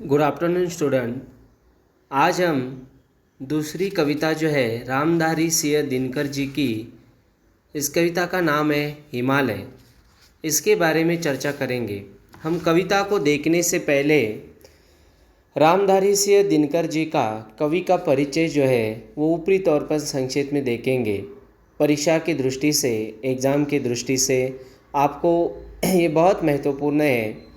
Good afternoon student. आज हम दूसरी कविता जो है रामधारी सिंह दिनकर जी की, इस कविता का नाम है हिमालय। इसके बारे में चर्चा करेंगे। हम कविता को देखने से पहले रामधारी सिंह दिनकर जी का कवि का परिचय जो है वो ऊपरी तौर पर संक्षेप में देखेंगे। परीक्षा की दृष्टि से, एग्ज़ाम की दृष्टि से आपको ये बहुत महत्वपूर्ण है।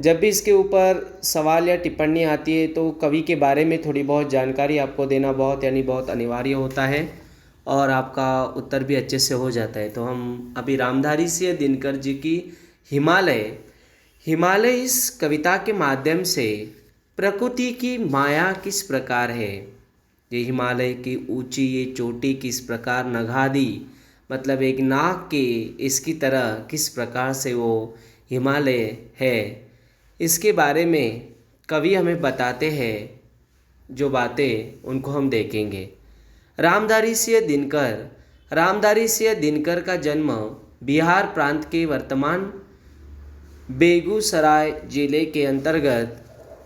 जब भी इसके ऊपर सवाल या टिप्पणी आती है तो कवि के बारे में थोड़ी बहुत जानकारी आपको देना बहुत अनिवार्य होता है और आपका उत्तर भी अच्छे से हो जाता है। तो हम अभी रामधारी सिंह दिनकर जी की हिमालय हिमालय इस कविता के माध्यम से प्रकृति की माया किस प्रकार है, ये हिमालय की ऊंची ये चोटी किस प्रकार नगादी, मतलब एक नाग के इसकी तरह किस प्रकार से वो हिमालय है, इसके बारे में कवि हमें बताते हैं। जो बातें उनको हम देखेंगे। रामधारी सिंह दिनकर का जन्म बिहार प्रांत के वर्तमान बेगूसराय जिले के अंतर्गत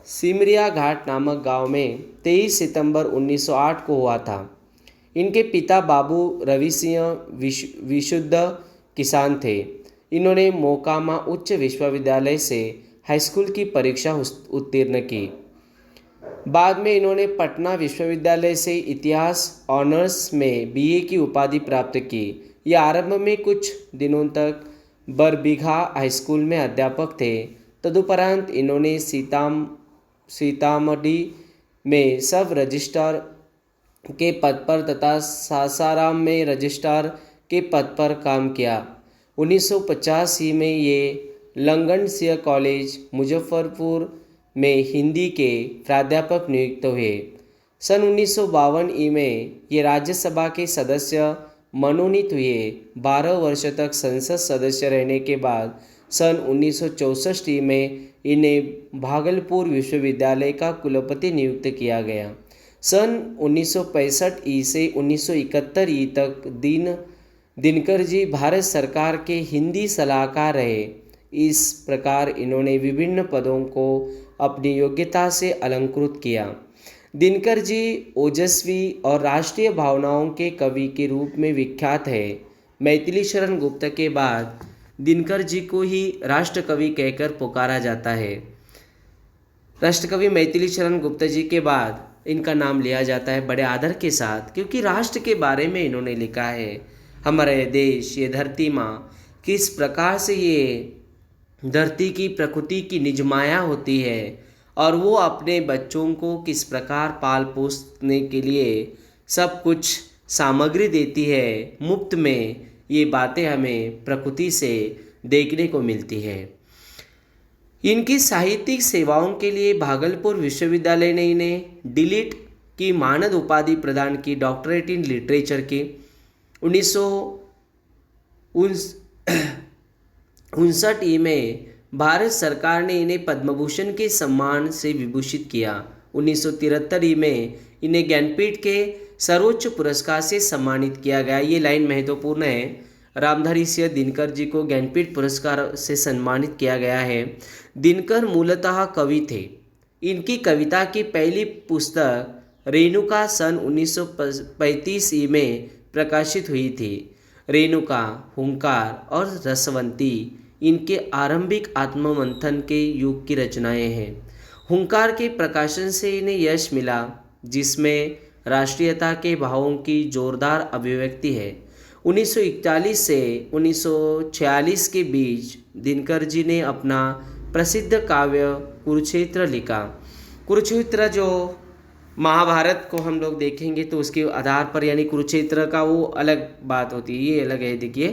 सिमरिया घाट नामक गांव में 23 सितंबर 1908 को हुआ था। इनके पिता बाबू रवि सिंह विशुद्ध किसान थे। इन्होंने मोकामा उच्च विश्वविद्यालय से हाई स्कूल की परीक्षा उत्तीर्ण की। बाद में इन्होंने पटना विश्वविद्यालय से इतिहास ऑनर्स में बीए की उपाधि प्राप्त की। ये आरंभ में कुछ दिनों तक बरबीघा हाई स्कूल में अध्यापक थे। तदुपरांत इन्होंने सीतामढ़ी में सब रजिस्ट्रार के पद पर तथा सासाराम में रजिस्ट्रार के पद पर काम किया। 1985 में ये लंगन सिंह कॉलेज मुजफ्फरपुर में हिंदी के प्राध्यापक नियुक्त हुए। सन 1952 में ये राज्यसभा के सदस्य मनोनीत हुए। 12 वर्ष तक संसद सदस्य रहने के बाद सन 1964 में इन्हें भागलपुर विश्वविद्यालय का कुलपति नियुक्त किया गया। सन 1965 से 1971 तक दिनकर जी भारत सरकार के हिंदी सलाहकार रहे। इस प्रकार इन्होंने विभिन्न पदों को अपनी योग्यता से अलंकृत किया। दिनकर जी ओजस्वी और राष्ट्रीय भावनाओं के कवि के रूप में विख्यात है। मैथिली शरण गुप्त के बाद दिनकर जी को ही राष्ट्र कवि कहकर पुकारा जाता है। राष्ट्रकवि मैथिली शरण गुप्त जी के बाद इनका नाम लिया जाता है बड़े आदर के साथ, क्योंकि राष्ट्र के बारे में इन्होंने लिखा है। हमारे देश, ये धरती माँ, किस प्रकार से ये धरती की प्रकृति की निज माया होती है और वो अपने बच्चों को किस प्रकार पाल पोसने के लिए सब कुछ सामग्री देती है मुफ्त में। ये बातें हमें प्रकृति से देखने को मिलती है। इनकी साहित्यिक सेवाओं के लिए भागलपुर विश्वविद्यालय ने इन्हें डिलीट की मानद उपाधि प्रदान की, डॉक्टरेट इन लिटरेचर की। 1959 में भारत सरकार ने इन्हें पद्म भूषण के सम्मान से विभूषित किया। 1973 में इन्हें ज्ञानपीठ के सर्वोच्च पुरस्कार से सम्मानित किया गया। ये लाइन महत्वपूर्ण है। रामधारी सिंह दिनकर जी को ज्ञानपीठ पुरस्कार से सम्मानित किया गया है। दिनकर मूलतः कवि थे। इनकी कविता की पहली पुस्तक रेणुका सन 1935 में प्रकाशित हुई थी। रेणुका, हुंकार और रसवंती इनके आरंभिक आत्ममंथन के युग की रचनाएं हैं। हुंकार के प्रकाशन से इन्हें यश मिला, जिसमें राष्ट्रीयता के भावों की जोरदार अभिव्यक्ति है। 1941 से 1946 के बीच दिनकर जी ने अपना प्रसिद्ध काव्य कुरुक्षेत्र लिखा। कुरुक्षेत्र जो महाभारत को हम लोग देखेंगे तो उसके आधार पर, यानी कुरुक्षेत्र का वो अलग बात होती है, ये अलग है। देखिए,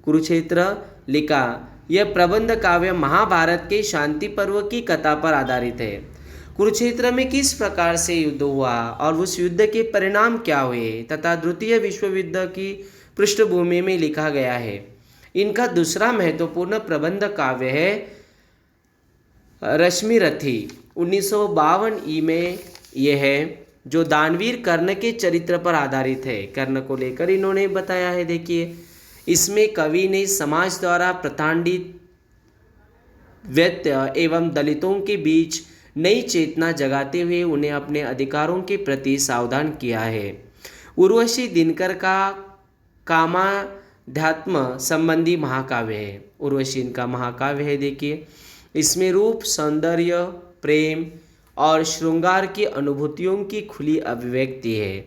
कुरुक्षेत्र लिखा। यह प्रबंध काव्य महाभारत के शांति पर्व की कथा पर आधारित है। कुरुक्षेत्र में किस प्रकार से युद्ध हुआ और उस युद्ध के परिणाम क्या हुए तथा द्वितीय विश्व युद्ध की पृष्ठभूमि में लिखा गया है। इनका दूसरा महत्वपूर्ण प्रबंध काव्य है रश्मिरथी। 1952 में यह है, जो दानवीर कर्ण के चरित्र पर आधारित है। कर्ण को लेकर इन्होंने बताया है। देखिए, इसमें कवि ने समाज द्वारा प्रताड़ित व्यक्ति एवं दलितों के बीच नई चेतना जगाते हुए उन्हें अपने अधिकारों के प्रति सावधान किया है। उर्वशी दिनकर का कामाध्यात्म संबंधी महाकाव्य है। उर्वशी इनका महाकाव्य है। देखिए, इसमें रूप, सौंदर्य, प्रेम और श्रृंगार की अनुभूतियों की खुली अभिव्यक्ति है।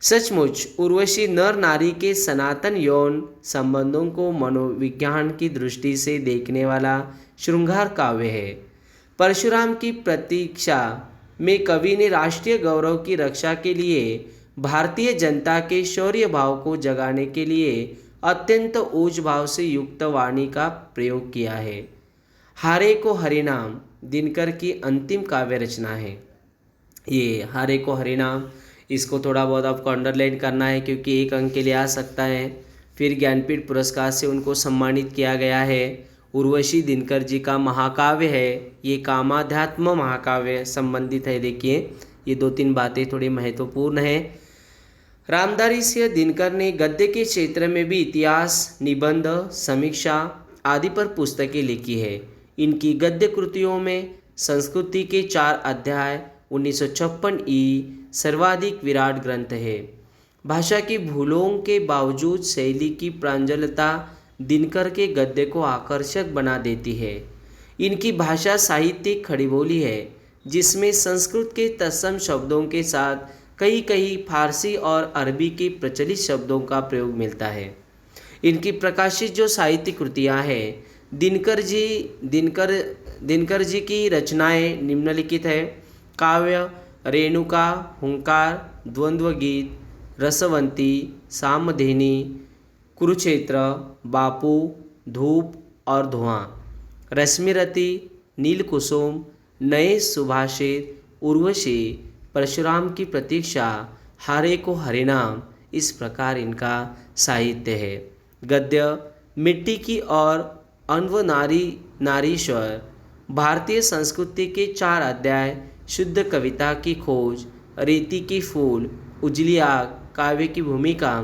सचमुच उर्वशी नर नारी के सनातन यौन संबंधों को मनोविज्ञान की दृष्टि से देखने वाला श्रृंगार काव्य है। परशुराम की प्रतीक्षा में कवि ने राष्ट्रीय गौरव की रक्षा के लिए भारतीय जनता के शौर्य भाव को जगाने के लिए अत्यंत ऊंच भाव से युक्त वाणी का प्रयोग किया है। हारे को हरिनाम दिनकर की अंतिम काव्य रचना है। ये हारे को हरिनाम, इसको थोड़ा बहुत आपको अंडरलाइन करना है क्योंकि 1 अंक के लिए आ सकता है। फिर ज्ञानपीठ पुरस्कार से उनको सम्मानित किया गया है। उर्वशी दिनकर जी का महाकाव्य है, ये कामाध्यात्म महाकाव्य संबंधित है। देखिए, ये 2-3 बातें थोड़ी महत्वपूर्ण है। रामधारी सिंह दिनकर ने गद्य के क्षेत्र में भी इतिहास, निबंध, समीक्षा आदि पर पुस्तकें लिखी है। इनकी गद्य कृतियों में संस्कृति के 4 अध्याय 1956 ई सर्वाधिक विराट ग्रंथ है। भाषा की भूलों के बावजूद शैली की प्रांजलता दिनकर के गद्य को आकर्षक बना देती है। इनकी भाषा साहित्यिक खड़ीबोली है जिसमें संस्कृत के तत्सम शब्दों के साथ कई कई फारसी और अरबी के प्रचलित शब्दों का प्रयोग मिलता है। इनकी प्रकाशित जो साहित्य कृतियाँ हैं, दिनकर जी की रचनाएं निम्नलिखित है। काव्य रेणुका, हुंकार, द्वंद्व गीत, रसवंती, सामधेनी, कुरुक्षेत्र, बापू, धूप और धुआं, रश्मिरति, नीलकुसुम, नए सुभाषित, उर्वशी, परशुराम की प्रतीक्षा, हारे को हरिनाम, इस प्रकार इनका साहित्य है। गद्य मिट्टी की और अन्व नारीश्वर, भारतीय संस्कृति के 4 अध्याय, शुद्ध कविता की खोज, रेती की फूल, उजली आग, काव्य की भूमिका,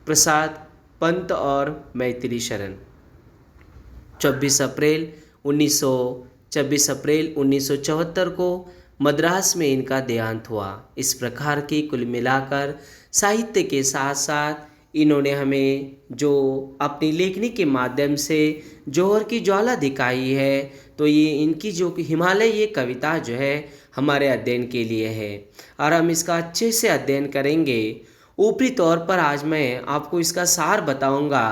प्रसाद, पंत और मैथिली शरण। 24 अप्रैल 1974 को मद्रास में इनका देहांत हुआ। इस प्रकार की कुल मिलाकर साहित्य के साथ साथ इन्होंने हमें जो अपनी लेखनी के माध्यम से जौहर की ज्वाला दिखाई है, तो ये इनकी जो हिमालय ये कविता जो है हमारे अध्ययन के लिए है और हम इसका अच्छे से अध्ययन करेंगे। ऊपरी तौर पर आज मैं आपको इसका सार बताऊंगा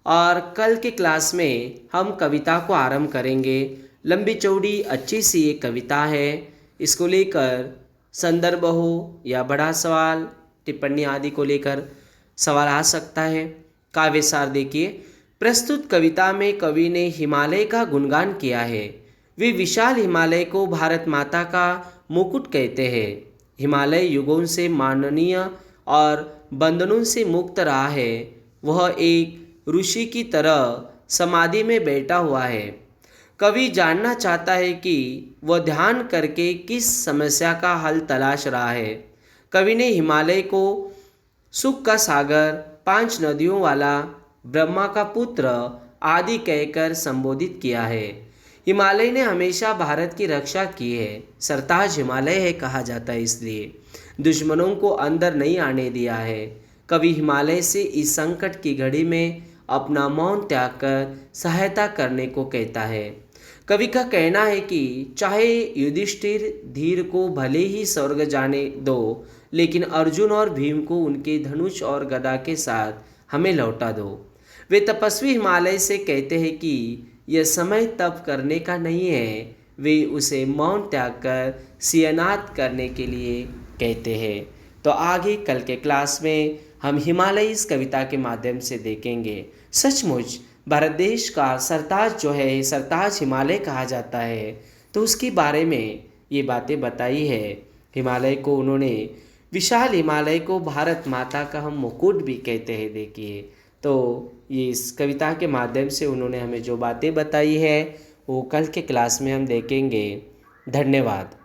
और कल के क्लास में हम कविता को आरंभ करेंगे। लंबी चौड़ी अच्छी सी एक कविता है, इसको लेकर संदर्भ हो या बड़ा सवाल, टिप्पणी आदि को लेकर सवाल आ सकता है। काव्य सार देखिए, प्रस्तुत कविता में कवि ने हिमालय का गुणगान किया है। वे विशाल हिमालय को भारत माता का मुकुट कहते हैं। हिमालय युगों से माननीय और बंधनों से मुक्त रहा है। वह एक ऋषि की तरह समाधि में बैठा हुआ है। कवि जानना चाहता है कि वह ध्यान करके किस समस्या का हल तलाश रहा है। कवि ने हिमालय को सुख का सागर, 5 नदियों वाला, ब्रह्मा का पुत्र आदि कहकर संबोधित किया है। हिमालय ने हमेशा भारत की रक्षा की है। सरताज हिमालय है कहा जाता है, इसलिए दुश्मनों को अंदर नहीं आने दिया है। कवि हिमालय से इस संकट की घड़ी में अपना मौन त्याग कर सहायता करने को कहता है। कवि का कहना है कि चाहे युधिष्ठिर धीर को भले ही स्वर्ग जाने दो, लेकिन अर्जुन और भीम को उनके धनुष और गदा के साथ हमें लौटा दो। वे तपस्वी हिमालय से कहते हैं कि यह समय तप करने का नहीं है, वे उसे मौन त्याग कर सियनात करने के लिए कहते हैं। तो आगे कल के क्लास में हम हिमालय इस कविता के माध्यम से देखेंगे। सचमुच भारत देश का सरताज जो है, सरताज हिमालय कहा जाता है, तो उसके बारे में ये बातें बताई है। हिमालय को उन्होंने, विशाल हिमालय को भारत माता का हम मुकुट भी कहते हैं। देखिए, तो ये इस कविता के माध्यम से उन्होंने हमें जो बातें बताई है वो कल के क्लास में हम देखेंगे। धन्यवाद।